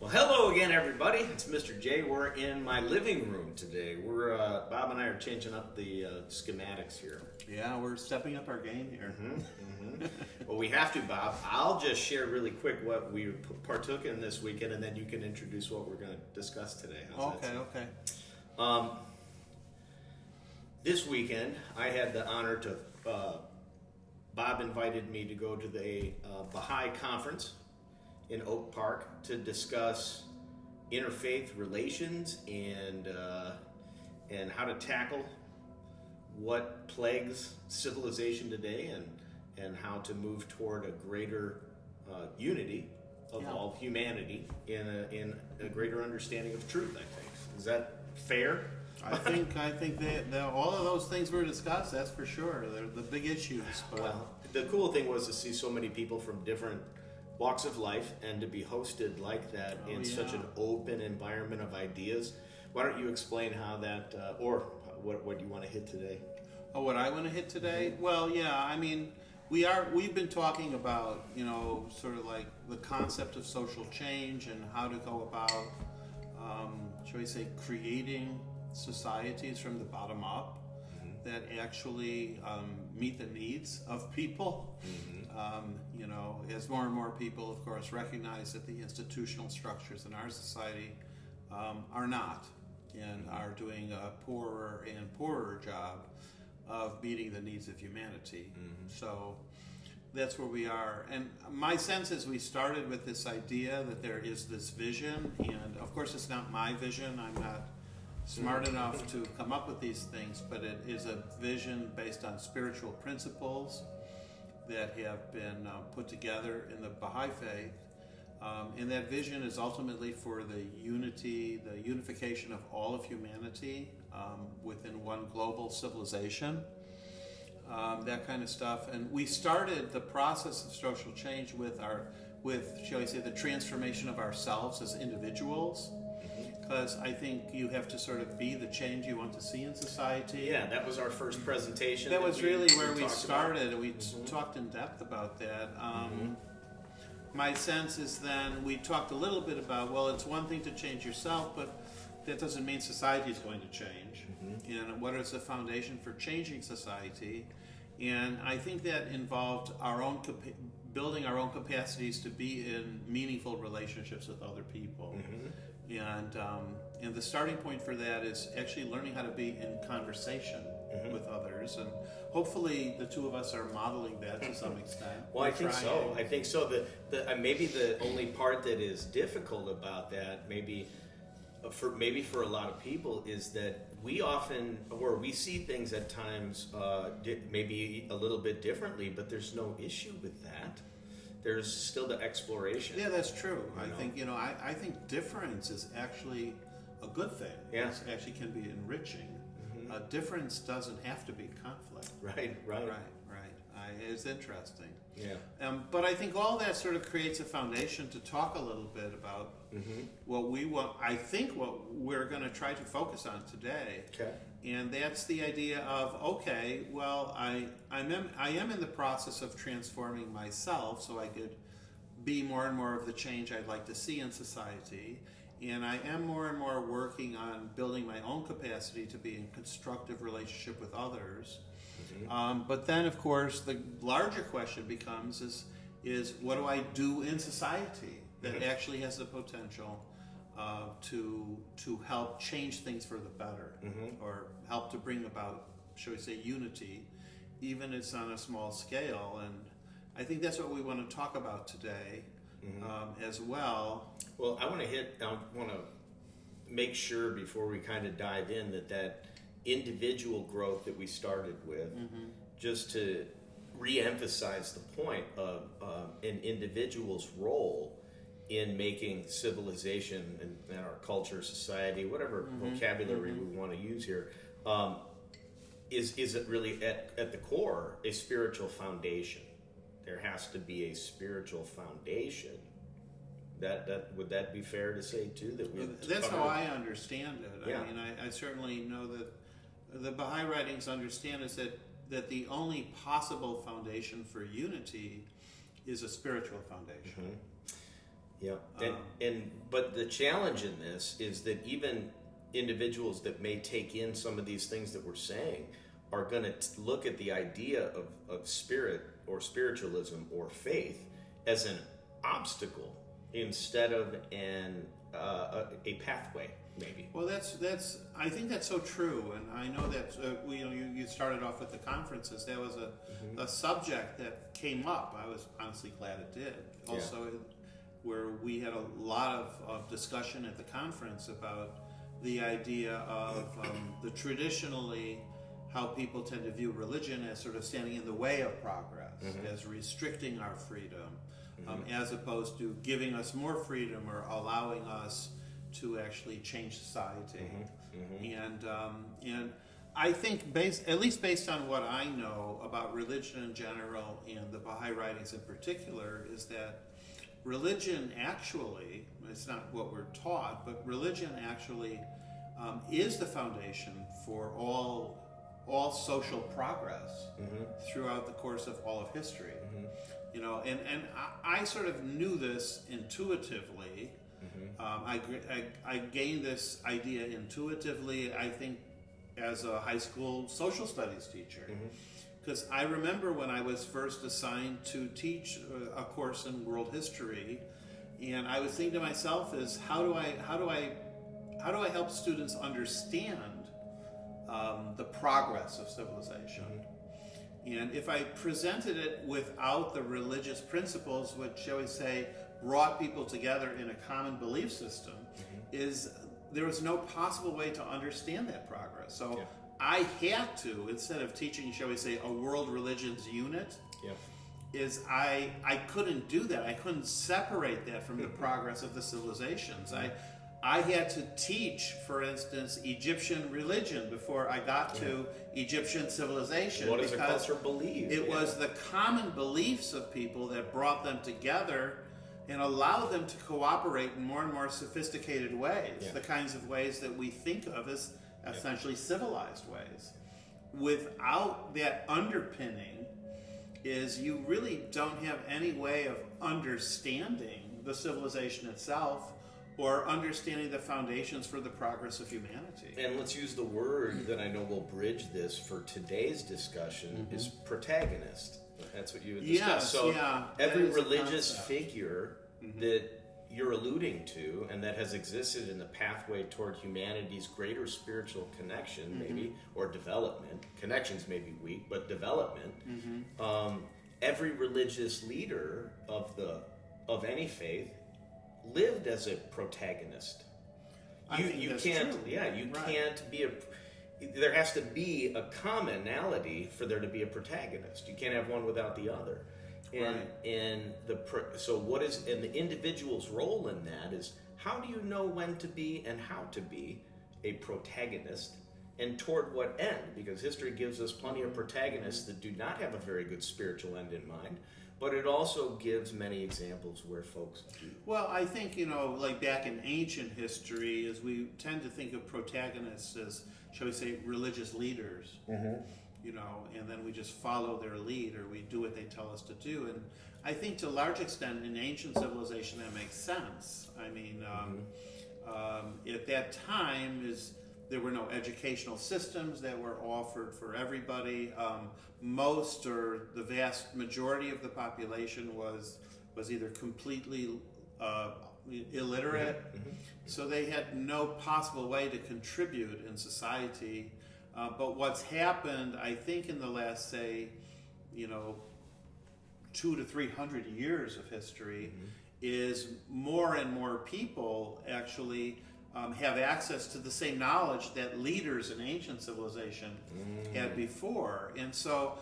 Well, hello again, everybody. It's Mr. J. We're in my living room today. Bob and I are changing up the schematics here. Yeah, we're stepping up our game here. Well, we have to, Bob. I'll just share really quick what we partook in this weekend, and then you can introduce what we're going to discuss today. Okay. This weekend, I had the honor to. Bob invited me to go to the Baha'i conference in Oak Park to discuss interfaith relations and how to tackle what plagues civilization today and how to move toward a greater unity of all humanity in a greater understanding of truth, I think. Is that fair? I think that all of those things were discussed, that's for sure. They're the big issues. But Well, the cool thing was to see so many people from different walks of life and to be hosted like that in such an open environment of ideas. Why don't you explain how that, or what you want to hit today? Oh, what I want to hit today? Well, yeah, I mean, we've been talking about, sort of like the concept of social change and how to go about, shall we say, creating societies from the bottom up that actually meet the needs of people. As more and more people, of course, recognize that the institutional structures in our society are not and are doing a poorer and poorer job of meeting the needs of humanity. So that's where we are. And my sense is we started with this idea that there is this vision, and of course it's not my vision. I'm not smart enough to come up with these things, but it is a vision based on spiritual principles that have been put together in the Baha'i faith. And that vision is ultimately for the unification of all of humanity within one global civilization, that kind of stuff. And we started the process of social change with shall we say, the transformation of ourselves as individuals. Because I think you have to sort of be the change you want to see in society. Yeah, that was our first presentation. That was really where we started. We talked in depth about that. My sense is then we talked a little bit about, well, it's one thing to change yourself, but that doesn't mean society is going to change. And what is the foundation for changing society? And I think that involved building our own capacities to be in meaningful relationships with other people. And the starting point for that is actually learning how to be in conversation with others, and hopefully the two of us are modeling that to some extent. Well, I think so. Maybe the only part that is difficult about that, maybe for a lot of people, is that we see things at times maybe a little bit differently, but there's no issue with that. There's still the exploration. Yeah, that's true. I think difference is actually a good thing. Yeah. It actually can be enriching. Difference doesn't have to be conflict. Right. It's interesting. Yeah. But I think all that sort of creates a foundation to talk a little bit about what we want. I think what we're going to try to focus on today. Okay. And that's the idea of, okay, well, I am in the process of transforming myself so I could be more and more of the change I'd like to see in society. And I am more and more working on building my own capacity to be in constructive relationship with others. But then, of course, the larger question becomes is what do I do in society that actually has the potential to help change things for the better, or help to bring about, shall we say, unity, even if it's on a small scale. And I think that's what we want to talk about today as well. Well, I want to make sure before we kind of dive in that individual growth that we started with, just to re-emphasize the point of an individual's role in making civilization and our culture, society, whatever vocabulary we want to use here, is it really at the core a spiritual foundation? There has to be a spiritual foundation. Would that be fair to say too? That's how I understand it. Yeah. I mean, I certainly know that the Baha'i writings understand is that the only possible foundation for unity is a spiritual foundation. Yeah, but the challenge in this is that even individuals that may take in some of these things that we're saying are going to look at the idea of spirit or spiritualism or faith as an obstacle instead of a pathway, maybe. Well, that's I think that's so true, and I know that you started off with the conferences. That was a subject that came up. I was honestly glad it did. Also, where we had a lot of discussion at the conference about the idea of the traditionally how people tend to view religion as sort of standing in the way of progress, as restricting our freedom, as opposed to giving us more freedom or allowing us to actually change society. And I think, at least based on what I know about religion in general and the Baha'i writings in particular, is that religion actually, it's not what we're taught, but religion actually is the foundation for all social progress throughout the course of all of history. You know, and I sort of knew this intuitively. I gained this idea intuitively, I think, as a high school social studies teacher. Because I remember when I was first assigned to teach a course in world history, and I was thinking to myself is how do I help students understand the progress of civilization? And if I presented it without the religious principles, which, shall we say, brought people together in a common belief system, there was no possible way to understand that progress. So I had to, instead of teaching, shall we say, a world religions unit, I couldn't do that. I couldn't separate that from the progress of the civilizations. I had to teach, for instance, Egyptian religion before I got to Egyptian civilization. What does a culture believe? It was the common beliefs of people that brought them together and allowed them to cooperate in more and more sophisticated ways, the kinds of ways that we think of as essentially civilized ways. Without that underpinning, you really don't have any way of understanding the civilization itself or understanding the foundations for the progress of humanity. And let's use the word that I know will bridge this for today's discussion is protagonist. That's what you would discuss. Every religious figure that you're alluding to and that has existed in the pathway toward humanity's greater spiritual connection, maybe, or development. Connections may be weak, but development. Every religious leader of any faith lived as a protagonist. You can't be there has to be a commonality for there to be a protagonist. You can't have one without the other. And so what is the individual's role in that is how do you know when to be and how to be a protagonist and toward what end? Because history gives us plenty of protagonists that do not have a very good spiritual end in mind. But it also gives many examples where folks do. Well, I think, like back in ancient history, is we tend to think of protagonists as, shall we say, religious leaders, and then we just follow their lead or we do what they tell us to do. And I think to a large extent in ancient civilization that makes sense. I mean, at that time there were no educational systems that were offered for everybody. Most or the vast majority of the population was either completely illiterate, so they had no possible way to contribute in society. But what's happened, I think, in the last, say, 200 to 300 years of history, is more and more people actually have access to the same knowledge that leaders in ancient civilization had before. And so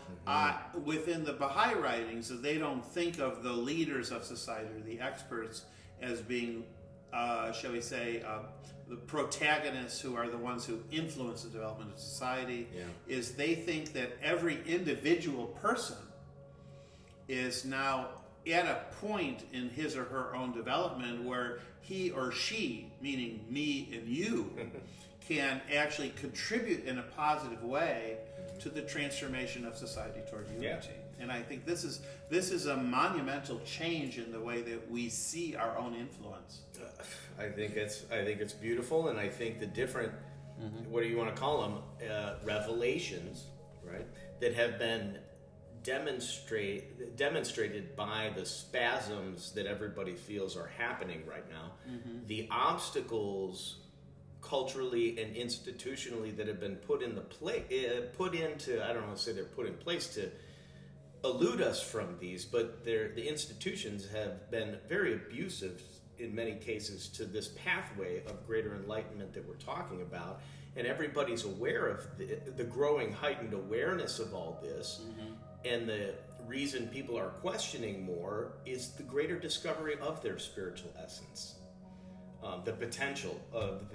within the Baha'i writings, they don't think of the leaders of society or the experts as being, shall we say, the protagonists who are the ones who influence the development of society. Is they think that every individual person is now at a point in his or her own development where he or she, meaning me and you, can actually contribute in a positive way to the transformation of society toward unity. And I think this is a monumental change in the way that we see our own influence. I think it's beautiful, and I think the different, what do you want to call them, revelations, right, that have been demonstrated by the spasms that everybody feels are happening right now, the obstacles culturally and institutionally that have been put into, I don't want to say they're put in place to elude us from these, but the institutions have been very abusive in many cases to this pathway of greater enlightenment that we're talking about, and everybody's aware of the growing heightened awareness of all this. And the reason people are questioning more is the greater discovery of their spiritual essence, the potential of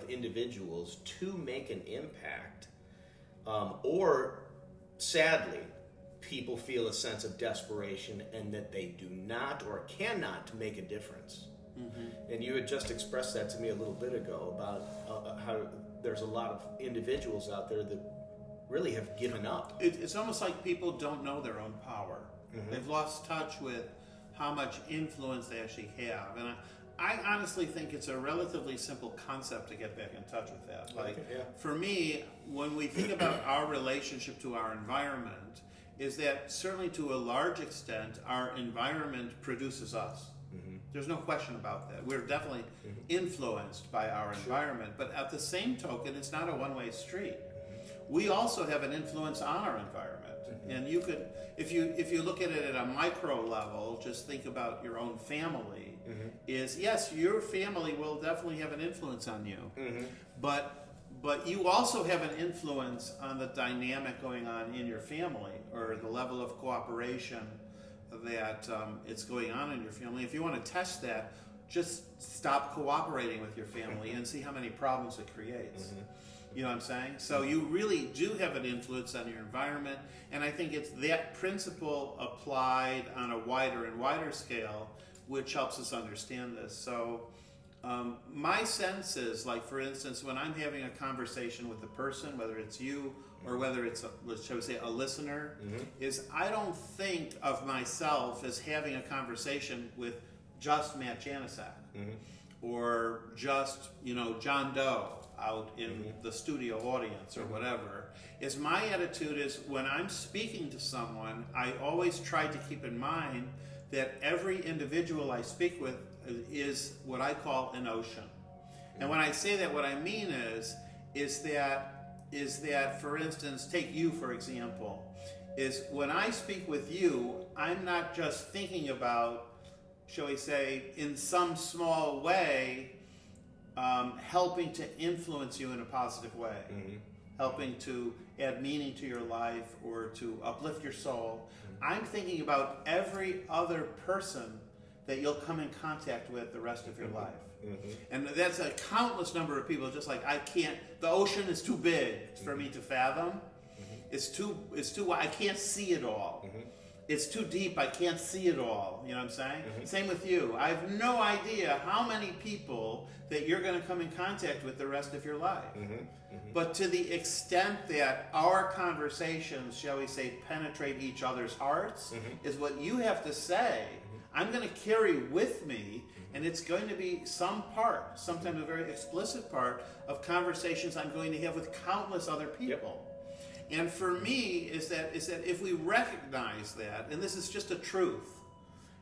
individuals to make an impact, or sadly, people feel a sense of desperation and that they do not or cannot make a difference. And you had just expressed that to me a little bit ago about how there's a lot of individuals out there that really have given up. It's almost like people don't know their own power. They've lost touch with how much influence they actually have. And I honestly think it's a relatively simple concept to get back in touch with that. Like, for me, when we think about our relationship to our environment, is that certainly to a large extent, our environment produces us. There's no question about that. We're definitely influenced by our environment, but at the same token, it's not a one-way street. We also have an influence on our environment, and you could, if you look at it at a micro level, just think about your own family. Is yes, your family will definitely have an influence on you, but you also have an influence on the dynamic going on in your family, or the level of cooperation that it's going on in your family. If you want to test that, just stop cooperating with your family and see how many problems it creates. You know what I'm saying? So you really do have an influence on your environment, and I think it's that principle applied on a wider and wider scale which helps us understand this. So my sense is, like, for instance, when I'm having a conversation with a person, whether it's you or whether it's, shall we say, a listener, is I don't think of myself as having a conversation with just Matt Janicek or just, John Doe out in the studio audience or whatever. Is my attitude is when I'm speaking to someone, I always try to keep in mind that every individual I speak with is what I call an ocean. And when I say that, what I mean is that, for instance, take you for example, is when I speak with you, I'm not just thinking about, shall we say, in some small way, helping to influence you in a positive way, helping to add meaning to your life or to uplift your soul. I'm thinking about every other person that you'll come in contact with the rest of your life. And that's a countless number of people, just like the ocean is too big for me to fathom. It's too wide, I can't see it all. It's too deep, I can't see it all. You know what I'm saying? Same with you. I have no idea how many people that you're going to come in contact with the rest of your life. But to the extent that our conversations, shall we say, penetrate each other's hearts, is what you have to say, I'm going to carry with me, and it's going to be some part, sometimes a very explicit part, of conversations I'm going to have with countless other people. And for me, is that if we recognize that, and this is just a truth,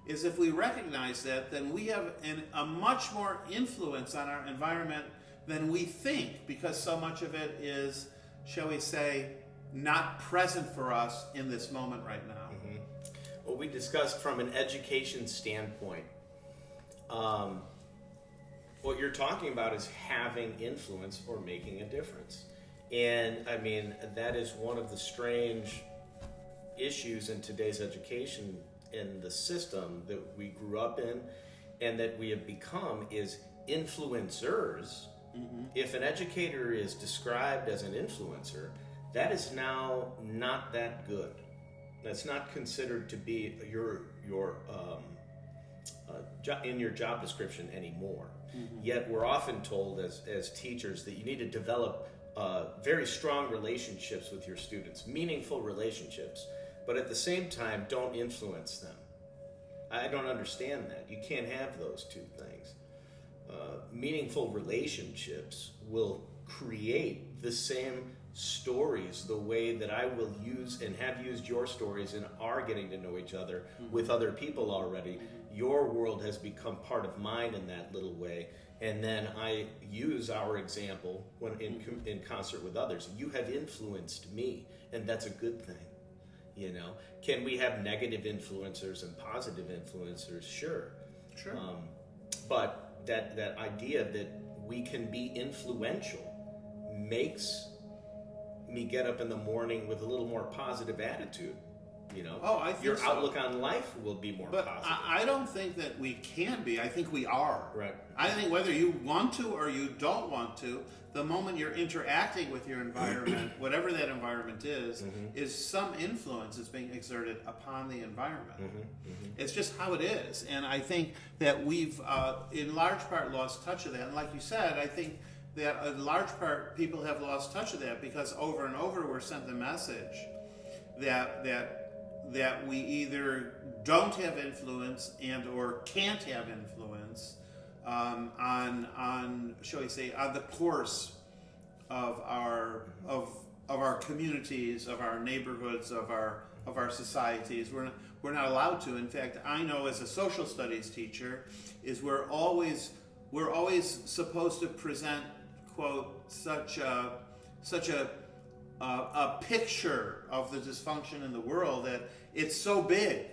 is if we recognize that, then we have a much more influence on our environment than we think, because so much of it is, shall we say, not present for us in this moment right now. Well, we discussed from an education standpoint, what you're talking about is having influence or making a difference. And I mean, that is one of the strange issues in today's education in the system that we grew up in and that we have become is influencers. If an educator is described as an influencer, that is now not that good. That's not considered to be your in your job description anymore. Yet we're often told as teachers that you need to develop very strong relationships with your students, meaningful relationships, but at the same time, don't influence them. I don't understand that. You can't have those two things. Meaningful relationships will create the same stories the way that I will use and have used your stories and are getting to know each other with other people already. Your world has become part of mine in that little way, and then I use our example when in concert with others. You have influenced me, and that's a good thing. You know, can we have negative influencers and positive influencers? Sure. But that idea that we can be influential makes me get up in the morning with a little more positive attitude. You know, I think your so. outlook on life will be more But positive. I don't think that we can be. I think we are. Right. I think whether you want to or you don't want to, the moment you're interacting with your environment, whatever that environment is some influence that's being exerted upon the environment. It's just how it is. And I think that we've, in large part, lost touch of that. And like you said, I think that in large part, people have lost touch of that because over and over we're sent the message that we either don't have influence and or can't have influence on shall we say, on the course of our communities, of our neighborhoods, of our societies. We're not allowed to. In fact, I know as a social studies teacher, is we're always supposed to present, quote, such a picture of the dysfunction in the world that it's so big.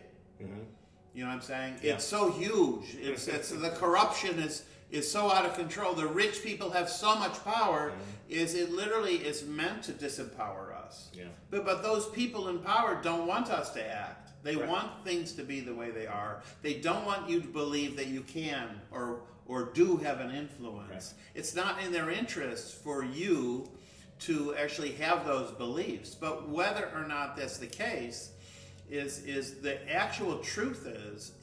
You know what I'm saying? Yeah. It's so huge. It's the corruption is so out of control. The rich people have so much power. It literally is meant to disempower us. Yeah. But those people in power don't want us to act. They Right. want things to be the way they are. They don't want you to believe that you can or do have an influence. Right. It's not in their interest for you to actually have those beliefs. But whether or not that's the case is the actual truth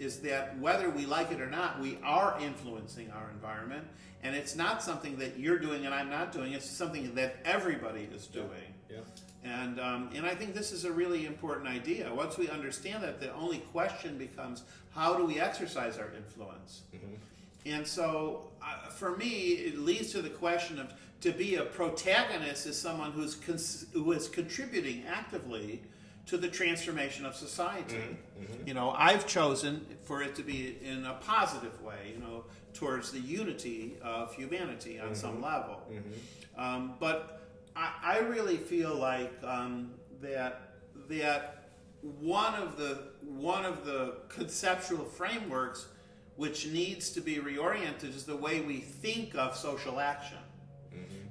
is that whether we like it or not, we are influencing our environment, and it's not something that you're doing and I'm not doing. It's something that everybody is doing. Yeah. And I think this is a really important idea. Once we understand that, the only question becomes, how do we exercise our influence? And so, for me, it leads to the question of, to be a protagonist is someone who is contributing actively to the transformation of society. You know, I've chosen for it to be in a positive way, you know, towards the unity of humanity on some level. But I really feel like that one of the conceptual frameworks which needs to be reoriented is the way we think of social action.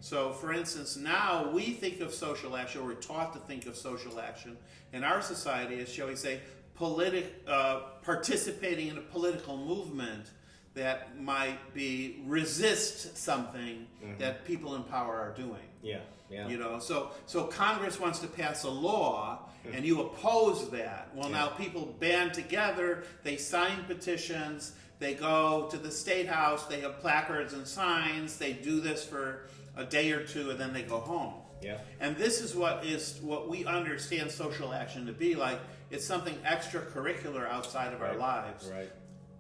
So, for instance, now we think of social action, or we're taught to think of social action in our society as, shall we say, participating in a political movement that might be resist something that people in power are doing. Yeah. You know, so Congress wants to pass a law, and you oppose that. Well, now people band together, they sign petitions, they go to the State House, they have placards and signs, they do this for a day or two, and then they go home. Yeah. And this is what we understand social action to be like. It's something extracurricular outside of our lives. Right.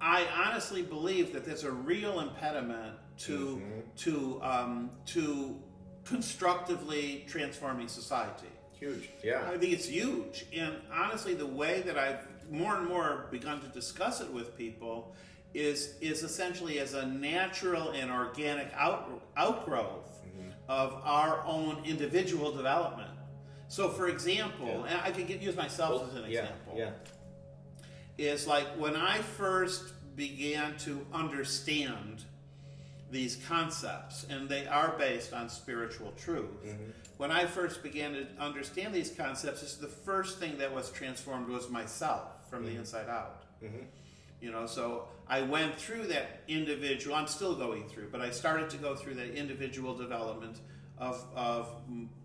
I honestly believe that there's a real impediment to constructively transforming society. Huge. Yeah. I think it's huge. And honestly, the way that I've more and more begun to discuss it with people is essentially as a natural and organic outgrowth of our own individual development. So, for example, and I could use myself as an example. Is like when I first began to understand these concepts, and they are based on spiritual truth. When I first began to understand these concepts, this is the first thing that was transformed was myself from the inside out. You know, so I went through that individual, I'm still going through, but I started to go through that individual development of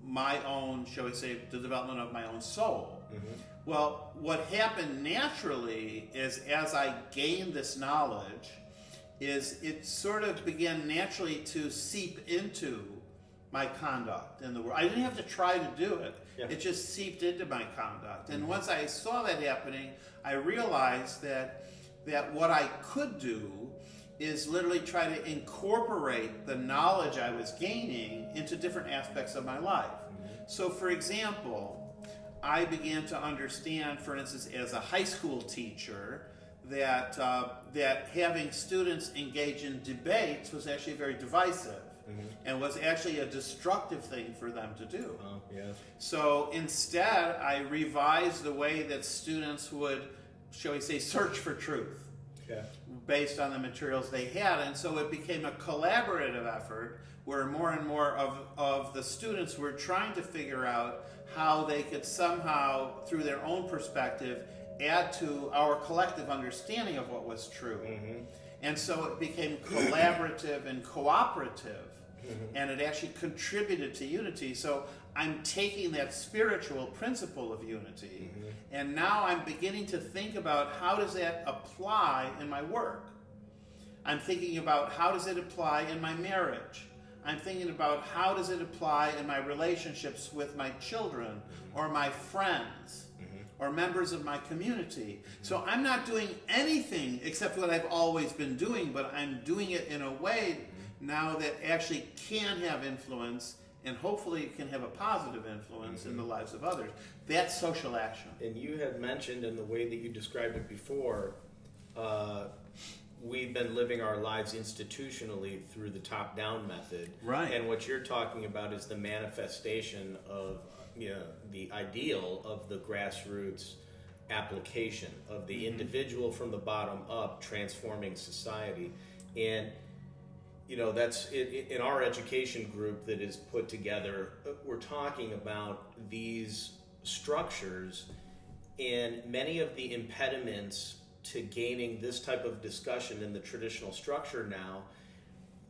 my own, shall we say, the development of my own soul. Well, what happened naturally is as I gained this knowledge, is it sort of began naturally to seep into my conduct in the world. I didn't have to try to do it. Yeah. It just seeped into my conduct. And once I saw that happening, I realized that what I could do is literally try to incorporate the knowledge I was gaining into different aspects of my life. So, for example, I began to understand, for instance, as a high school teacher, that having students engage in debates was actually very divisive and was actually a destructive thing for them to do. Yes. So instead, I revised the way that students would, shall we say, search for truth. Yeah. Based on the materials they had. And so it became a collaborative effort where more and more of the students were trying to figure out how they could somehow, through their own perspective, add to our collective understanding of what was true. And so it became collaborative and cooperative, and it actually contributed to unity. So I'm taking that spiritual principle of unity, and now I'm beginning to think about how does that apply in my work. I'm thinking about how does it apply in my marriage. I'm thinking about how does it apply in my relationships with my children or my friends or members of my community. So I'm not doing anything except what I've always been doing, but I'm doing it in a way now that actually can have influence, and hopefully it can have a positive influence in the lives of others. That's social action. And you had mentioned in the way that you described it before, we've been living our lives institutionally through the top-down method. Right. And what you're talking about is the manifestation of the ideal of the grassroots application of the individual from the bottom up transforming society. And that's it, in our education group that is put together, we're talking about these structures and many of the impediments to gaining this type of discussion in the traditional structure now.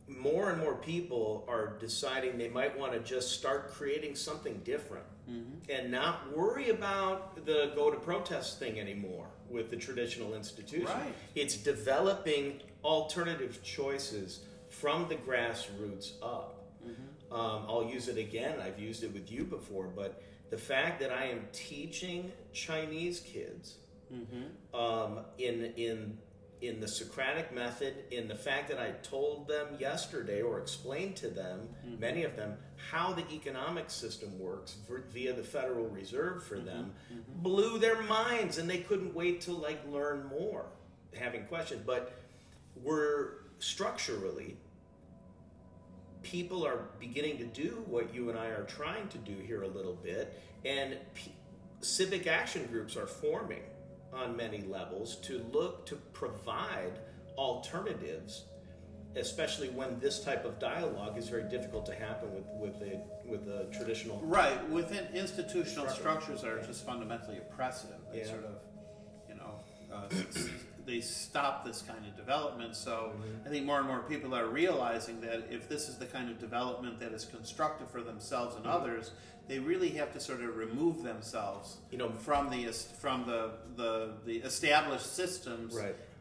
More and more people are deciding they might want to just start creating something different and not worry about the go to protest thing anymore with the traditional institution. Right. It's developing alternative choices from the grassroots up. I'll use it again. I've used it with you before, but the fact that I am teaching Chinese kids in the Socratic method, in the fact that I told them yesterday or explained to them, many of them, how the economic system works via the Federal Reserve for them, blew their minds, and they couldn't wait to learn more, having questions. But we're structurally, people are beginning to do what you and I are trying to do here a little bit, and civic action groups are forming on many levels to look to provide alternatives, especially when this type of dialogue is very difficult to happen with a traditional. Right, within institutional structures that are just fundamentally oppressive. They sort of, they stop this kind of development. So I think more and more people are realizing that if this is the kind of development that is constructive for themselves and others, they really have to sort of remove themselves from the established systems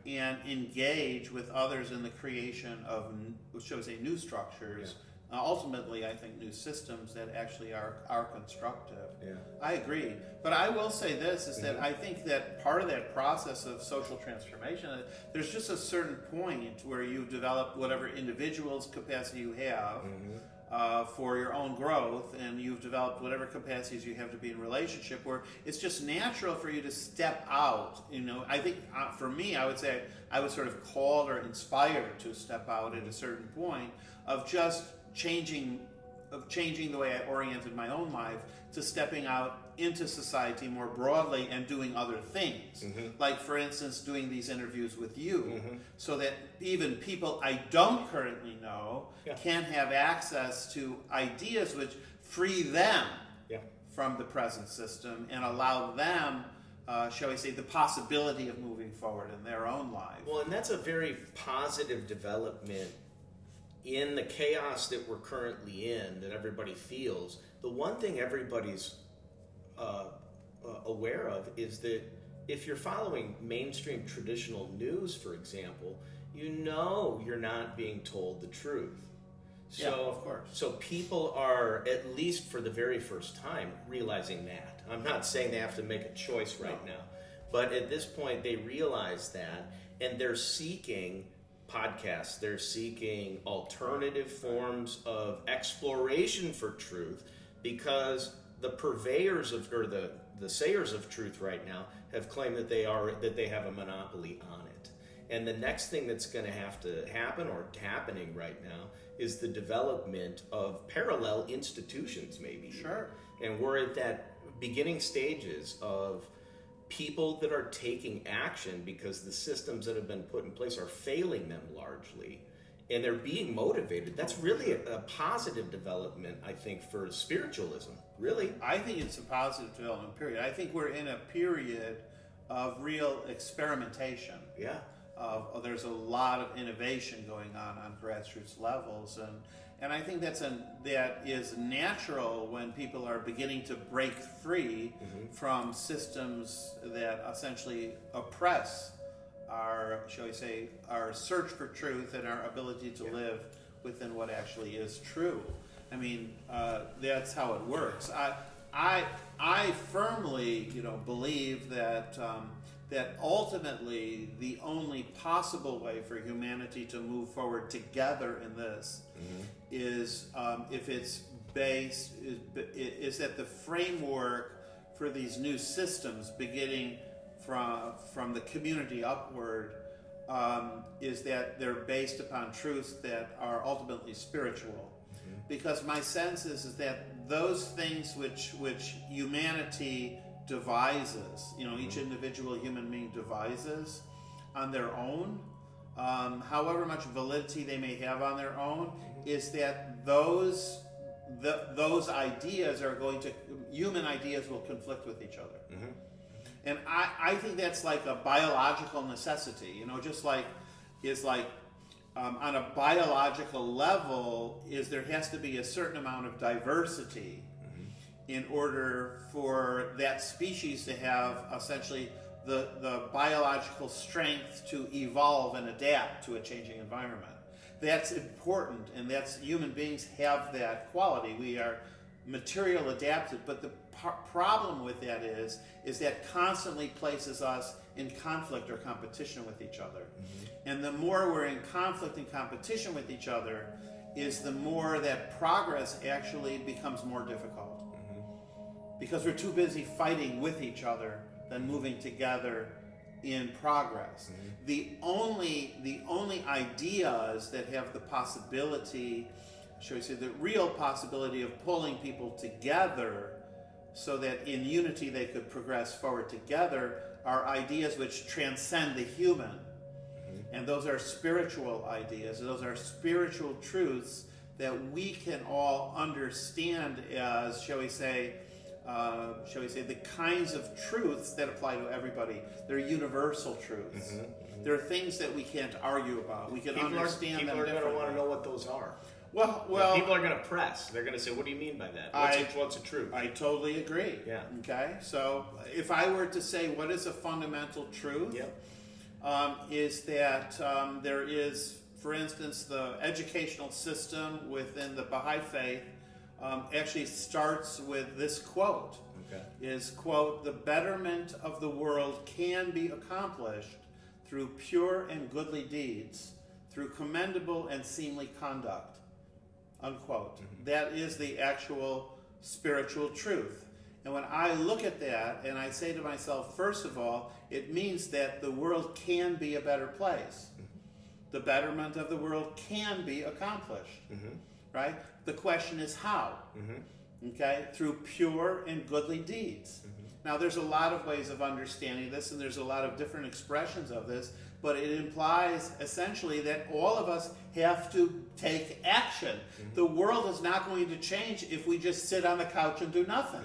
and engage with others in the creation of, shall we say, new structures. Ultimately, I think new systems that actually are constructive. Yeah. I agree. But I will say this, is that I think that part of that process of social transformation, there's just a certain point where you develop whatever individual's capacity you have for your own growth, and you've developed whatever capacities you have to be in relationship, where it's just natural for you to step out. I think for me, I would say I was sort of called or inspired to step out at a certain point of just changing the way I oriented my own life to stepping out into society more broadly and doing other things. Like, for instance, doing these interviews with you, so that even people I don't currently know can have access to ideas which free them from the present system and allow them, shall we say, the possibility of moving forward in their own life. Well, and that's a very positive development in the chaos that we're currently in, that everybody feels. The one thing everybody's aware of is that if you're following mainstream traditional news, for example, you're not being told the truth. So, Yeah, of course. So people are, at least for the very first time, realizing that. I'm not saying they have to make a choice right now, but at this point they realize that, and they're seeking podcasts, they're seeking alternative forms of exploration for truth, because the purveyors of, or the sayers of truth right now have claimed that they have a monopoly on it. And the next thing that's going to have to happen, or happening right now, is the development of parallel institutions, maybe. Sure. And we're at that beginning stages of people that are taking action because the systems that have been put in place are failing them largely, and they're being motivated. That's really a positive development, I think, for spiritualism, really. I think it's a positive development period. I think we're in a period of real experimentation. Yeah. There's a lot of innovation going on grassroots levels, and I think that is natural when people are beginning to break free from systems that essentially oppress our, shall we say, our search for truth and our ability to live within what actually is true. I mean, that's how it works. I firmly, believe that that ultimately the only possible way for humanity to move forward together in this is if it's based is that the framework for these new systems, beginning from the community upward, is that they're based upon truths that are ultimately spiritual. Because my sense is that those things which humanity devises, each individual human being devises on their own, however much validity they may have on their own, is that those ideas are human ideas will conflict with each other. And I think that's like a biological necessity, just like on a biological level, there has to be a certain amount of diversity in order for that species to have essentially the biological strength to evolve and adapt to a changing environment. That's important, and human beings have that quality. We are material adapted, but the problem with that is that constantly places us in conflict or competition with each other. And the more we're in conflict and competition with each other, is the more that progress actually becomes more difficult. Because we're too busy fighting with each other than moving together in progress. The only ideas that have the possibility, shall we say, the real possibility of pulling people together so that in unity they could progress forward together, are ideas which transcend the human. And those are spiritual ideas. Those are spiritual truths that we can all understand as, shall we say, the kinds of truths that apply to everybody. They're universal truths. They're things that we can't argue about. We can understand them. People are going to want to know what those are. Well, people are going to press. They're going to say, "What do you mean by that? What's a truth?" I totally agree. Yeah. Okay. So, if I were to say what is a fundamental truth, is that there is, for instance, the educational system within the Baha'i faith actually starts with this quote. Is, quote, "The betterment of the world can be accomplished through pure and goodly deeds, through commendable and seemly conduct," unquote. That is the actual spiritual truth. And when I look at that and I say to myself, first of all, it means that the world can be a better place. The betterment of the world can be accomplished, right? The question is how, okay? Through pure and goodly deeds. Now, there's a lot of ways of understanding this, and there's a lot of different expressions of this, but it implies essentially that all of us have to take action. The world is not going to change if we just sit on the couch and do nothing.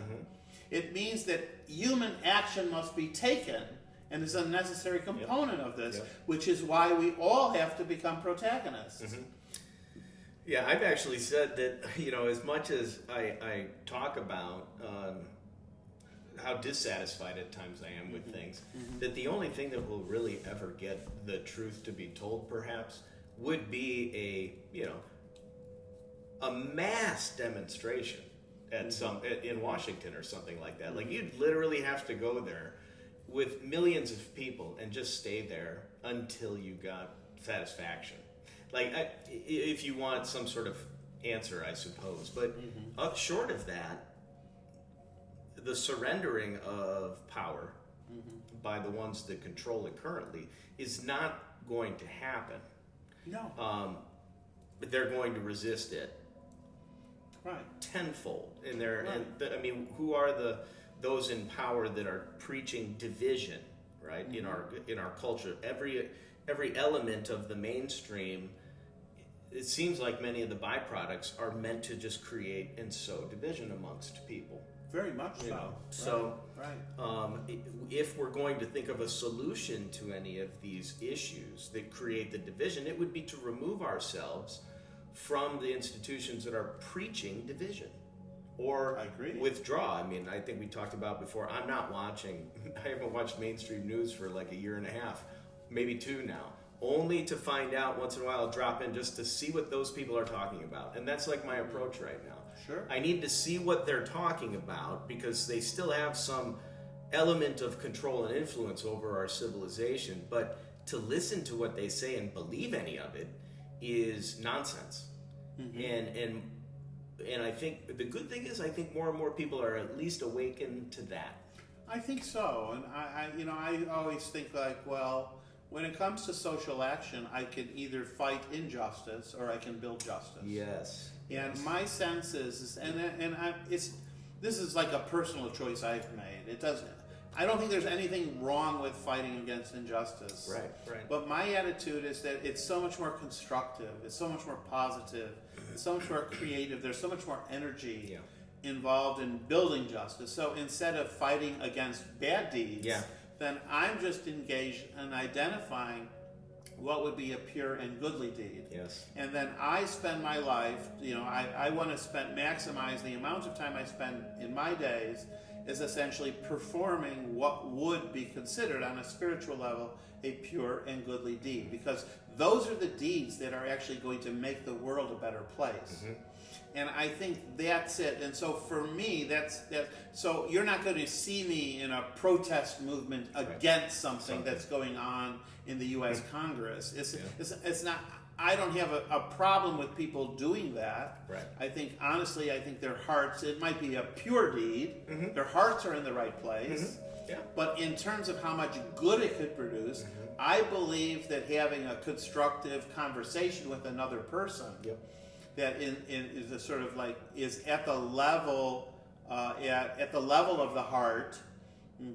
It means that human action must be taken, and is a necessary component of this, which is why we all have to become protagonists. Yeah, I've actually said that, as much as I talk about how dissatisfied at times I am with things, that the only thing that will really ever get the truth to be told, perhaps, would be a mass demonstration at in Washington or something like that. Like you'd literally have to go there with millions of people and just stay there until you got satisfaction. Like if you want some sort of answer, I suppose. But short of that, the surrendering of power by the ones that control it currently is not going to happen. No. But they're going to resist it. Right. Tenfold. And I mean, who are those in power that are preaching division, right? In our culture, every element of the mainstream, it seems like many of the byproducts are meant to just create and sow division amongst people. Very much so. You know? So, right. If we're going to think of a solution to any of these issues that create the division, it would be to remove ourselves from the institutions that are preaching division, or withdraw. I mean, I think we talked about before. I haven't watched mainstream news for like a year and a half, maybe 2 now. Only to find out once in a while, I'll drop in just to see what those people are talking about, and that's like my approach right now. Sure. I need to see what they're talking about because they still have some element of control and influence over our civilization. But to listen to what they say and believe any of it is nonsense. And I think the good thing is I think more and more people are at least awakened to that. I think so. And I always think like, well, when it comes to social action, I can either fight injustice or I can build justice. Yes. And my sense is this is like a personal choice I've made. It doesn't. I don't think there's anything wrong with fighting against injustice. Right. But my attitude is that it's so much more constructive. It's so much more positive. It's so much more creative. There's so much more energy involved in building justice. So instead of fighting against bad deeds, then I'm just engaged in identifying what would be a pure and goodly deed. Yes. And then I spend my life, I want to maximize the amount of time I spend in my days is essentially performing what would be considered on a spiritual level a pure and goodly deed, because those are the deeds that are actually going to make the world a better place. And I think that's it. And so for me, that's that. So you're not going to see me in a protest movement against something that's going on in the U.S. Congress. It's not. I don't have a problem with people doing that. Right. I think, honestly, their hearts, it might be a pure deed. Their hearts are in the right place. Yeah. But in terms of how much good it could produce, I believe that having a constructive conversation with another person that is a sort of like is at the level at the level of the heart,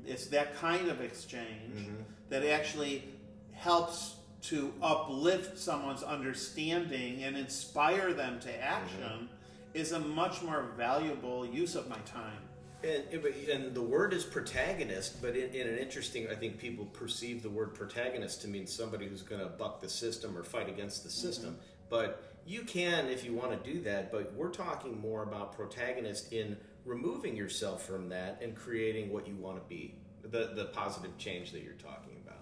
it's that kind of exchange that actually helps to uplift someone's understanding and inspire them to action is a much more valuable use of my time. And the word is protagonist, but in an interesting, I think people perceive the word protagonist to mean somebody who's going to buck the system or fight against the system. But you can, if you want to do that, but we're talking more about protagonist in removing yourself from that and creating what you want to be, the positive change that you're talking about.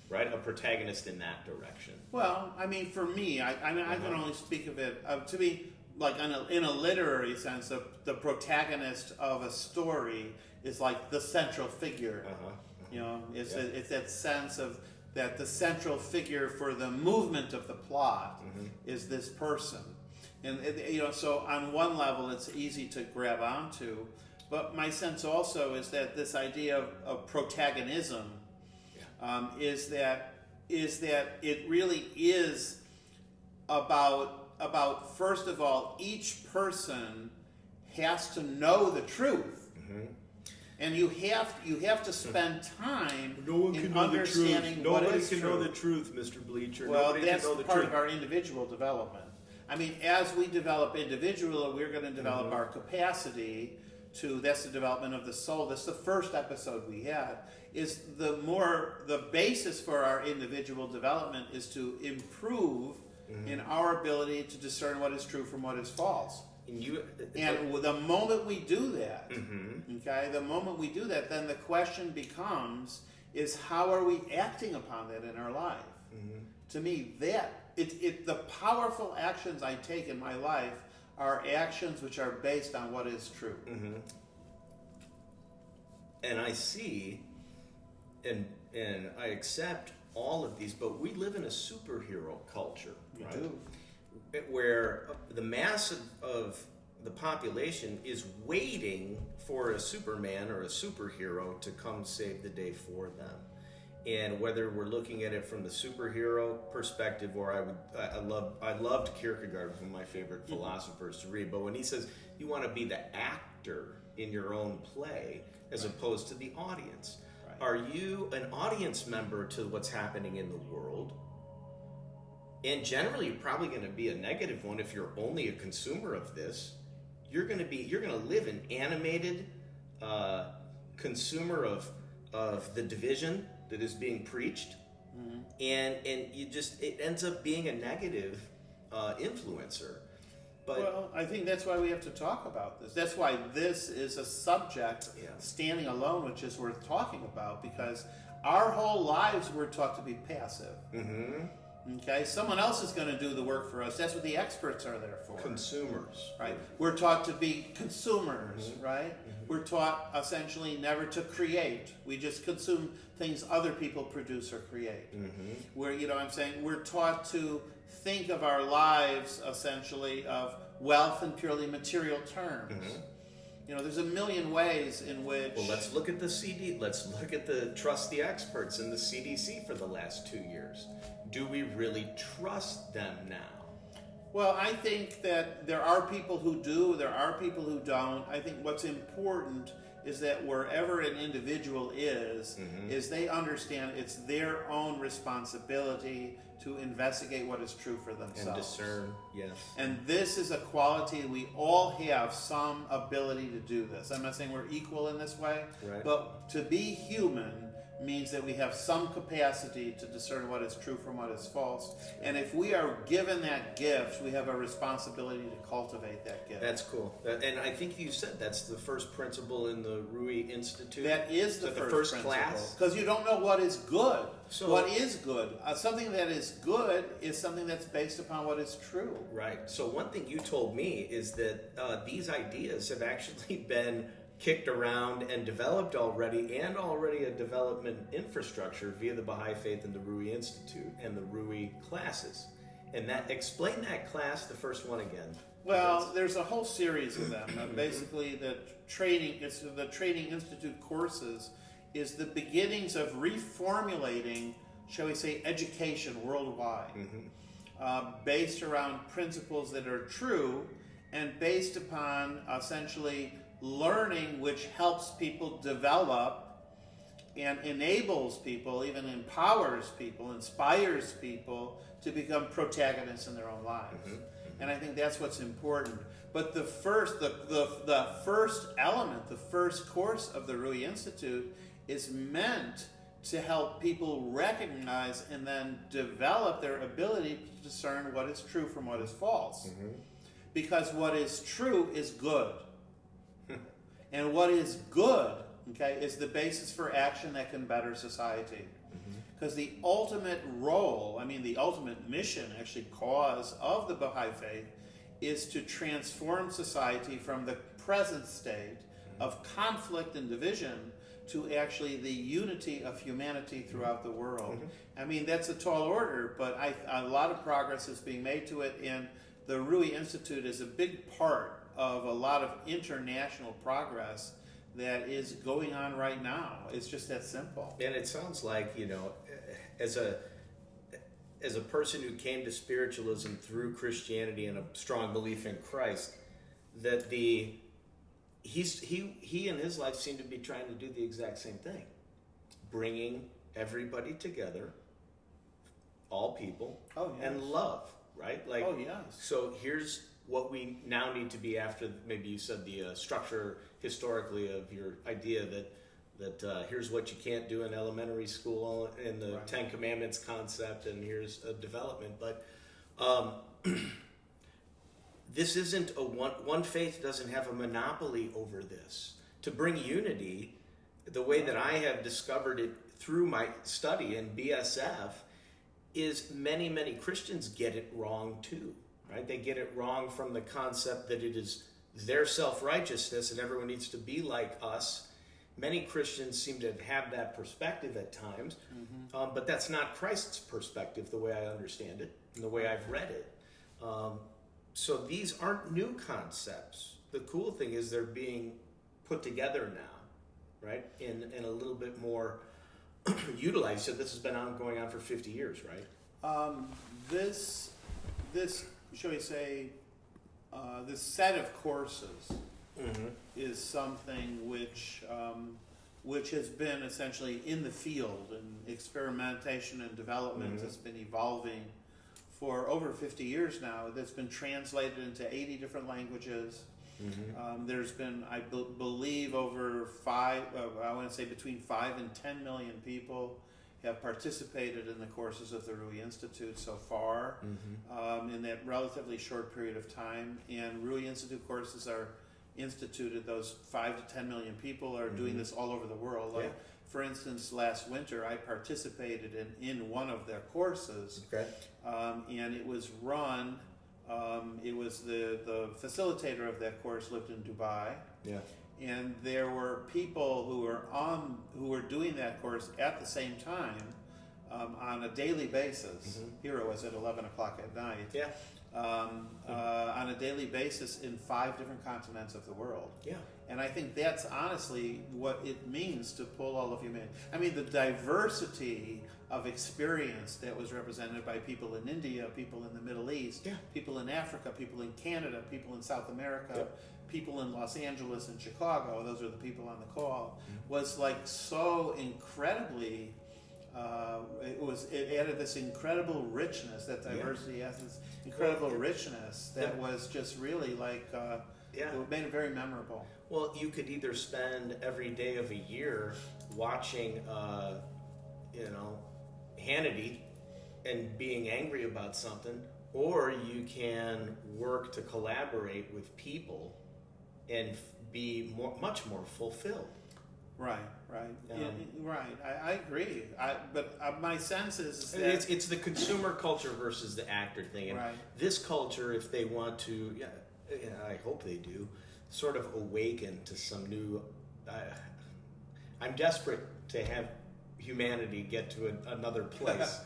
Right, a protagonist in that direction. Well, I mean, for me, I can only speak of it to be like in a literary sense. The protagonist of a story is like the central figure. It's that sense of that the central figure for the movement of the plot is this person, and so on one level it's easy to grab onto, but my sense also is that this idea of protagonism. Is that it really is about first of all, each person has to know the truth, and you have to spend time in understanding what is true. Nobody can know the truth, Mr. Bleacher. Well, Nobody that's can know the part truth. of our individual development. I mean, as we develop individually, we're going to develop our capacity to. That's the development of the soul. That's the first episode we had. Is the basis for our individual development is to improve in our ability to discern what is true from what is false. And the moment we do that, then the question becomes: is how are we acting upon that in our life? To me, the powerful actions I take in my life are actions which are based on what is true. Mm-hmm. And I see, and I accept all of these, but we live in a superhero culture, We right? do. Where the mass of the population is waiting for a Superman or a superhero to come save the day for them. And whether we're looking at it from the superhero perspective, or I loved Kierkegaard, one of my favorite philosophers to read, but when he says you want to be the actor in your own play as opposed to the audience. Right. Are you an audience member to what's happening in the world? And generally, you're probably going to be a negative one if you're only a consumer of this. You're going to live an animated consumer of the division that is being preached, and it ends up being a negative influencer. But Well, I think that's why we have to talk about this. That's why this is a subject standing alone, which is worth talking about, because our whole lives we're taught to be passive. Mm-hmm. Okay, someone else is going to do the work for us. That's what the experts are there for. Consumers, Right? We're taught to be consumers, right? We're taught essentially never to create. We just consume things other people produce or create. Where, you know what I'm saying? We're taught to think of our lives essentially of wealth in purely material terms. You know, there's a million ways in which... Well, let's look at the CD. Let's look at the trust the experts in the CDC for the last 2 years. Do we really trust them now? Well, I think that there are people who do, there are people who don't. I think what's important is that wherever an individual is they understand it's their own responsibility to investigate what is true for themselves. And discern, yes. And this is a quality we all have some ability to do this. I'm not saying we're equal in this way, Right. but to be human means that we have some capacity to discern what is true from what is false. And if we are given that gift, we have a responsibility to cultivate that gift. That's cool. And I think you said that's the first principle in the Rui Institute. That is the first class. Because you don't know what is good. So- what is good? Something that is good is something that's based upon what is true. Right. So one thing you told me is that these ideas have actually been kicked around and developed already, and already a development infrastructure via the Baha'i Faith and the Rui Institute and the Rui classes. And explain that class, the first one again. Well, there's a whole series of them. Basically, the Training Institute courses is the beginnings of reformulating, shall we say, education worldwide, based around principles that are true and based upon essentially learning which helps people develop and enables people, even empowers people, inspires people to become protagonists in their own lives. And I think that's what's important. But the first element, the first course of the Rui Institute is meant to help people recognize and then develop their ability to discern what is true from what is false. Because what is true is good. And what is good, okay, is the basis for action that can better society. Because the ultimate role, the ultimate mission, actually cause of the Baha'i Faith is to transform society from the present state of conflict and division to actually the unity of humanity throughout the world. That's a tall order, but a lot of progress is being made to it, and the Rui Institute is a big part of a lot of international progress that is going on right now. It's just that simple. And it sounds like, as a person who came to spiritualism through Christianity and a strong belief in Christ, that he in his life seemed to be trying to do the exact same thing, bringing everybody together, all people, and love, right? Like, so here's what we now need to be after. Maybe you said the structure historically of your idea that here's what you can't do in elementary school in the Ten Commandments concept, and here's a development. But this isn't one faith doesn't have a monopoly over this. To bring unity, the way that I have discovered it through my study in BSF is many Christians get it wrong too. right? They get it wrong from the concept that it is their self-righteousness and everyone needs to be like us. Many Christians seem to have that perspective at times, but that's not Christ's perspective the way I understand it and the way I've read it. So these aren't new concepts. The cool thing is they're being put together now, right? In a little bit more utilized. So this has been going on for 50 years, right? This, shall we say, this set of courses is something which has been essentially in the field, and experimentation and development has been evolving for over 50 years now. That's been translated into 80 different languages. There's been, I believe, over between 5 and 10 million people have participated in the courses of the Rui Institute so far in that relatively short period of time. And Rui Institute courses are instituted, those 5 to 10 million people are doing this all over the world. Like, for instance, last winter I participated in one of their courses, and it was run, it was the facilitator of that course lived in Dubai, and there were people who were doing that course at the same time on a daily basis. Here it was at 11 o'clock at night. On a daily basis in 5 different continents of the world. And I think that's honestly what it means to pull all of humanity. I mean, the diversity of experience that was represented by people in India, people in the Middle East, people in Africa, people in Canada, people in South America, people in Los Angeles and Chicago, those are the people on the call, was like so incredibly, it added this incredible richness, that diversity has this incredible richness that was just really like, it made it very memorable. Well, you could either spend every day of a year watching, Hannity and being angry about something, or you can work to collaborate with people and be much more fulfilled. Right. I agree. But my sense is that it's the consumer culture versus the actor thing. And this culture, if they want to, I hope they do, sort of awaken to some new. I'm desperate to have humanity get to another place,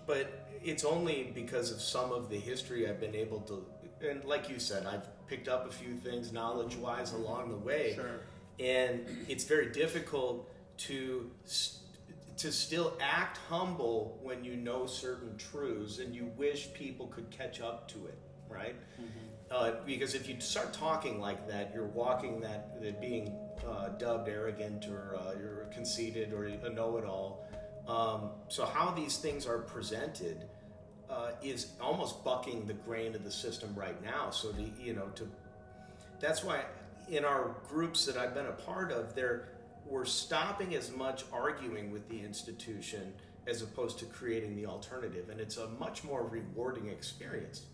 but it's only because of some of the history I've been able to, and like you said, I've picked up a few things knowledge-wise along the way, and it's very difficult to still act humble when you know certain truths and you wish people could catch up to it, right? Because if you start talking like that, you're walking that being dubbed arrogant or you're conceited or a know-it-all. So how these things are presented is almost bucking the grain of the system right now. So that's why in our groups that I've been a part of, we're stopping as much arguing with the institution as opposed to creating the alternative, and it's a much more rewarding experience.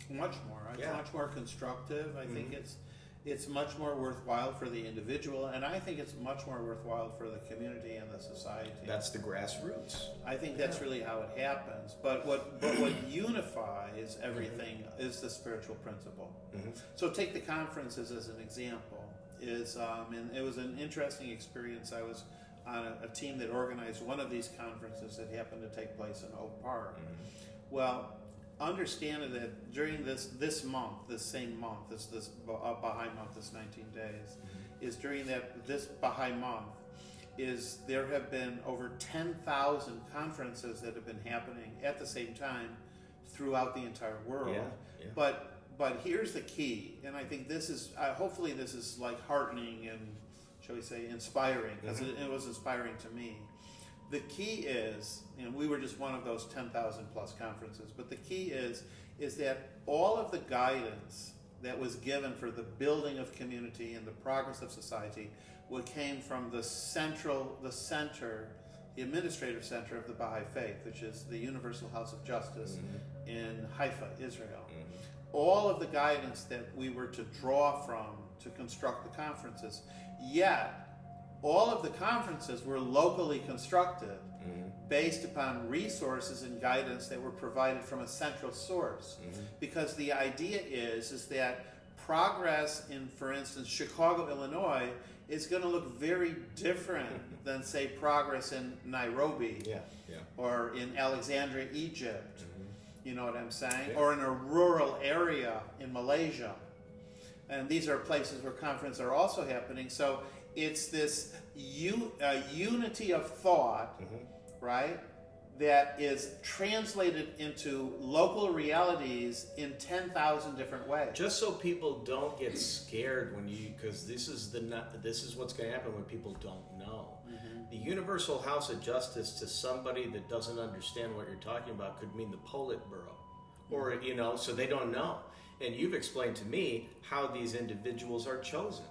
Much more. It's much more constructive. I think it's much more worthwhile for the individual, and I think it's much more worthwhile for the community and the society. That's the grassroots. I think that's really how it happens. But what unifies everything is the spiritual principle. So take the conferences as an example. And it was an interesting experience. I was on a team that organized one of these conferences that happened to take place in Oak Park. Well, understand that during this month, this same month, this Baha'i month, this 19 days, is during this Baha'i month, there have been over 10,000 conferences that have been happening at the same time throughout the entire world. But here's the key, and I think this is hopefully this is like heartening and, shall we say, inspiring, because it was inspiring to me. The key is, and we were just one of those 10,000 plus conferences, but the key is that all of the guidance that was given for the building of community and the progress of society came from the administrative center of the Baha'i faith, which is the Universal House of Justice in Haifa, Israel. All of the guidance that we were to draw from to construct the conferences, yet all of the conferences were locally constructed based upon resources and guidance that were provided from a central source. Because the idea is that progress in, for instance, Chicago, Illinois, is going to look very different than, say, progress in Nairobi or in Alexandria, Egypt. You know what I'm saying? Yeah. Or in a rural area in Malaysia. And these are places where conferences are also happening. So it's this unity of thought, right, that is translated into local realities in 10,000 different ways. Just so people don't get scared when you, because this is what's going to happen when people don't know. The Universal House of Justice to somebody that doesn't understand what you're talking about could mean the Politburo, or so they don't know. And you've explained to me how these individuals are chosen,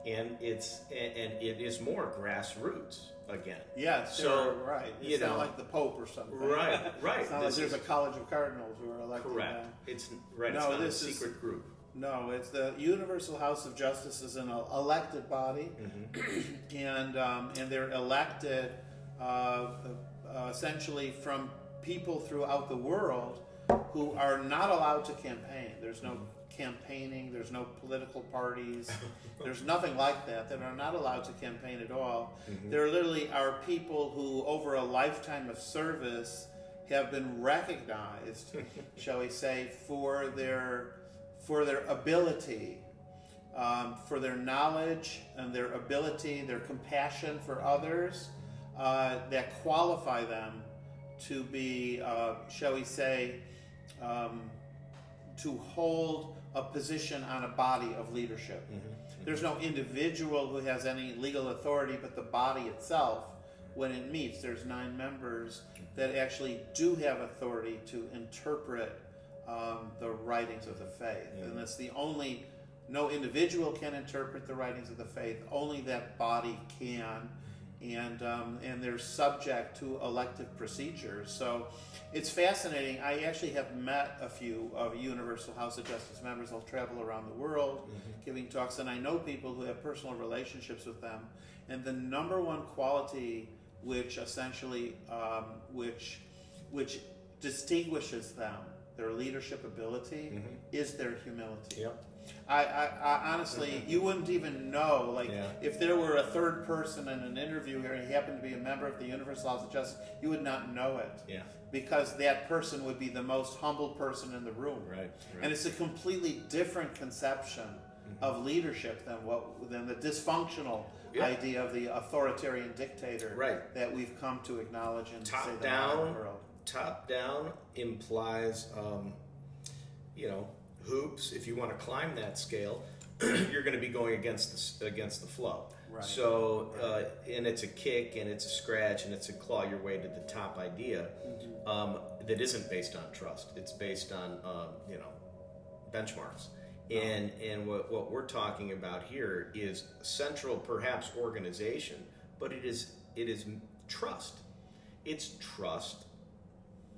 and it is more grassroots again. Yes, so right. It's not like the Pope or something. Right. It's not like there's a college of cardinals who are elected. Correct. It's right. No, it's not a this secret group. No, it's the Universal House of Justice is an elected body, and they're elected essentially from people throughout the world who are not allowed to campaign. There's no campaigning. There's no political parties. There's nothing like that. That are not allowed to campaign at all. There literally are people who, over a lifetime of service, have been recognized, shall we say, for their ability, for their knowledge and their ability, their compassion for others, that qualify them to be, shall we say, to hold a position on a body of leadership. There's no individual who has any legal authority, but the body itself, when it meets, there's 9 members that actually do have authority to interpret the writings of the faith. And that's the only, no individual can interpret the writings of the faith, only that body can, and they're subject to elective procedures. So it's fascinating. I actually have met a few of Universal House of Justice members. I'll travel around the world giving talks, and I know people who have personal relationships with them. And the number one quality which essentially, which distinguishes them, their leadership ability, is their humility. Yep. I honestly, you wouldn't even know, if there were a third person in an interview here and he happened to be a member of the Universal House of Justice, you would not know it. Yeah. Because that person would be the most humble person in the room. Right. And it's a completely different conception of leadership than the dysfunctional idea of the authoritarian dictator that we've come to acknowledge in the modern world. Top down implies, hoops. If you want to climb that scale, you're going to be going against the flow. Right. So, and it's a kick, and it's a scratch, and it's a claw your way to the top idea that isn't based on trust. It's based on benchmarks. And what we're talking about here is central, perhaps, organization, but it is trust. It's trust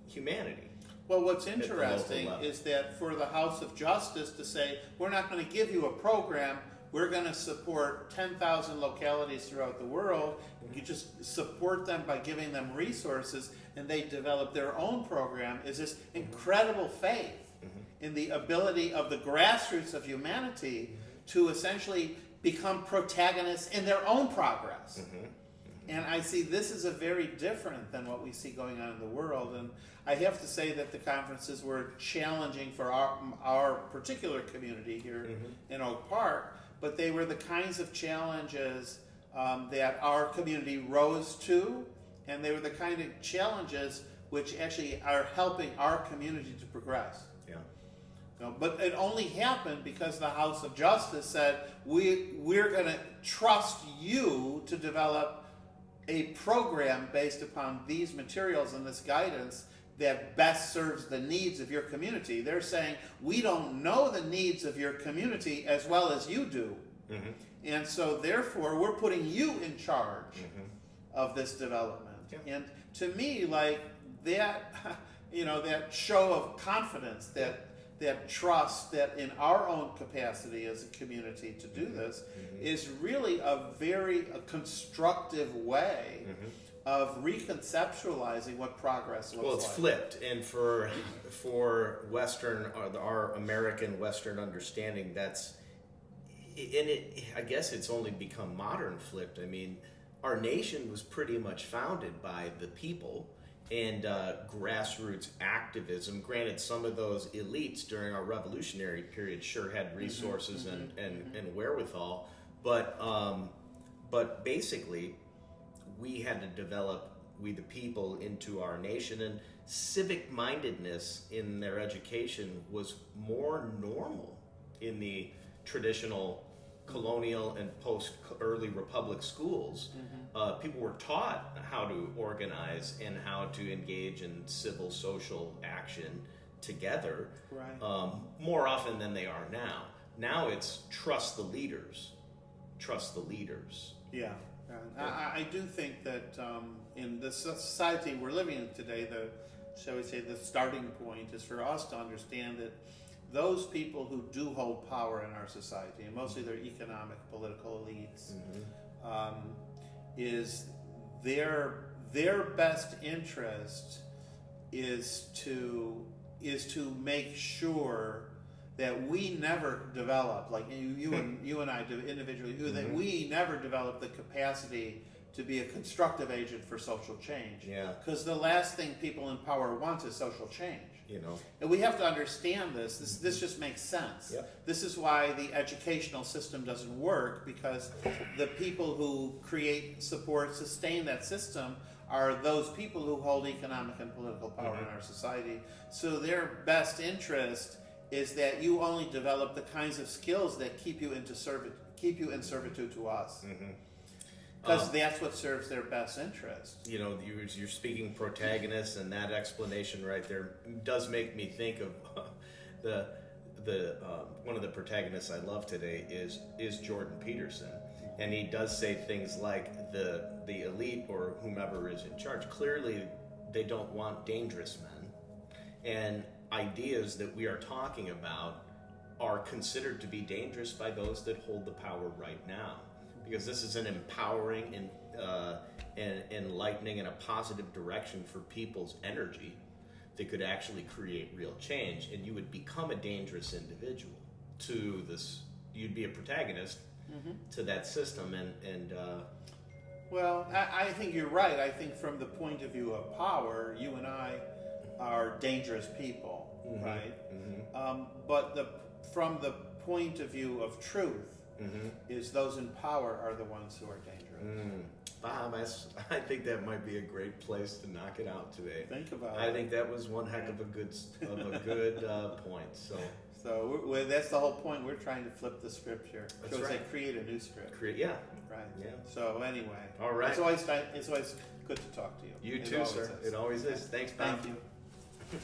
humanity. Well, what's interesting is that for the House of Justice to say, we're not going to give you a program, we're going to support 10,000 localities throughout the world, you just support them by giving them resources, and they develop their own program, is this incredible faith in the ability of the grassroots of humanity to essentially become protagonists in their own progress. And I see this is a very different than what we see going on in the world. And I have to say that the conferences were challenging for our particular community here in Oak Park, but they were the kinds of challenges that our community rose to, and they were the kind of challenges which actually are helping our community to progress. But it only happened because the House of Justice said, we're going to trust you to develop a program based upon these materials and this guidance that best serves the needs of your community. They're saying, we don't know the needs of your community as well as you do. And so therefore, we're putting you in charge of this development. And to me, like that, that show of confidence that that trust that in our own capacity as a community to do this is really a very constructive way of reconceptualizing what progress looks like. Well, it's flipped, and for Western, our American Western understanding, that's, and I guess it's only become modern flipped. I mean, our nation was pretty much founded by the people and grassroots activism. Granted, some of those elites during our revolutionary period sure had resources and wherewithal, but basically, we had to develop we the people into our nation, and civic mindedness in their education was more normal in the traditional colonial and post early republic schools. People were taught how to organize and how to engage in civil social action together, more often than they are now. Now it's trust the leaders. Yeah. I do think that in the society we're living in today, shall we say, the starting point is for us to understand that those people who do hold power in our society, and mostly they're economic, political elites, is their best interest is to make sure that we never develop, like you and I do individually, that we never develop the capacity to be a constructive agent for social change. Yeah. Because the last thing people in power want is social change. And we have to understand this. This just makes sense. Yep. This is why the educational system doesn't work, because the people who create, support, sustain that system are those people who hold economic and political power in our society. So their best interest is that you only develop the kinds of skills that keep you in servitude to us. Because that's what serves their best interest. You're speaking protagonist, and that explanation right there does make me think of the one of the protagonists I love today is Jordan Peterson, and he does say things like the elite or whomever is in charge, clearly they don't want dangerous men, and ideas that we are talking about are considered to be dangerous by those that hold the power right now. Because this is an empowering and enlightening and a positive direction for people's energy that could actually create real change, and you would become a dangerous individual to this. You'd be a protagonist to that system, and well, I think you're right. I think from the point of view of power, you and I are dangerous people, right? But from the point of view of truth, is those in power are the ones who are dangerous. Bob, I think that might be a great place to knock it out today. Think about it. I think that was one heck of a good point. So that's the whole point. We're trying to flip the script here. That's so right. Like create a new script. Right. Yeah. So anyway. All right. It's always good to talk to you. You too, sir. It always is. Thanks, Bob. Thank you.